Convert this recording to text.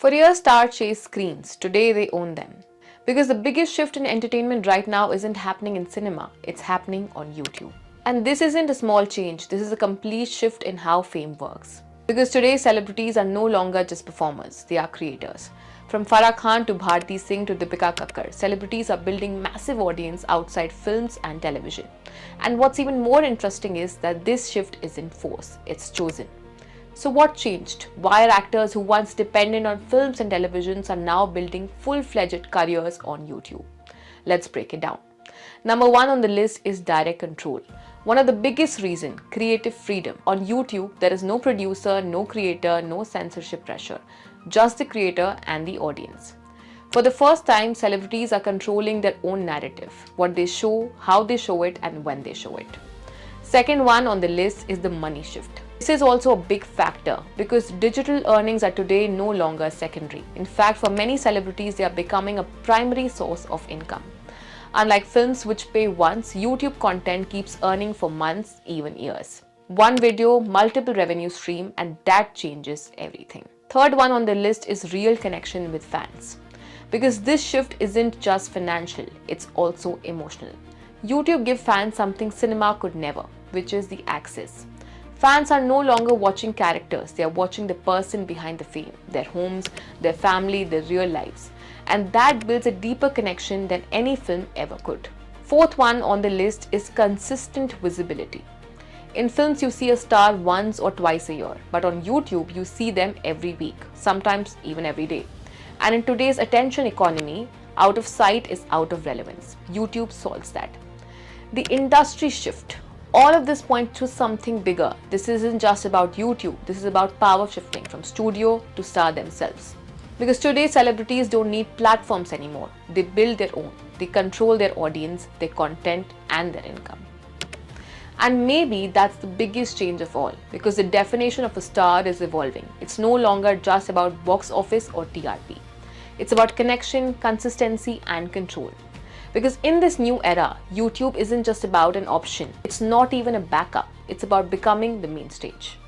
For years, stars chased screens. Today, they own them. Because the biggest shift in entertainment right now isn't happening in cinema, it's happening on YouTube. And this isn't a small change, this is a complete shift in how fame works. Because today, celebrities are no longer just performers, they are creators. From Farah Khan to Bharti Singh to Deepika Kakkar, celebrities are building massive audience outside films and television. And what's even more interesting is that this shift isn't forced, it's chosen. So what changed? Why are actors who once depended on films and televisions are now building full-fledged careers on YouTube? Let's break it down. Number one on the list is direct control. One of the biggest reasons, creative freedom. On YouTube, there is no producer, no creator, no censorship pressure. Just the creator and the audience. For the first time, celebrities are controlling their own narrative. What they show, how they show it, and when they show it. Second one on the list is the money shift. This is also a big factor because digital earnings are today no longer secondary. In fact, for many celebrities, they are becoming a primary source of income. Unlike films which pay once, YouTube content keeps earning for months, even years. One video, multiple revenue stream, and that changes everything. Third one on the list is real connection with fans. Because this shift isn't just financial, it's also emotional. YouTube gives fans something cinema could never, which is the access. Fans are no longer watching characters, they are watching the person behind the fame, their homes, their family, their real lives. And that builds a deeper connection than any film ever could. Fourth one on the list is consistent visibility. In films, you see a star once or twice a year, but on YouTube, you see them every week, sometimes even every day. And in today's attention economy, out of sight is out of relevance. YouTube solves that. The industry shift. All of this points to something bigger. This isn't just about YouTube, this is about power shifting from studio to star themselves. Because today, celebrities don't need platforms anymore. They build their own. They control their audience, their content, and their income. And maybe that's the biggest change of all, because the definition of a star is evolving. It's no longer just about box office or TRP. It's about connection, consistency, and control. Because in this new era, YouTube isn't just about an option. It's not even a backup. It's about becoming the main stage.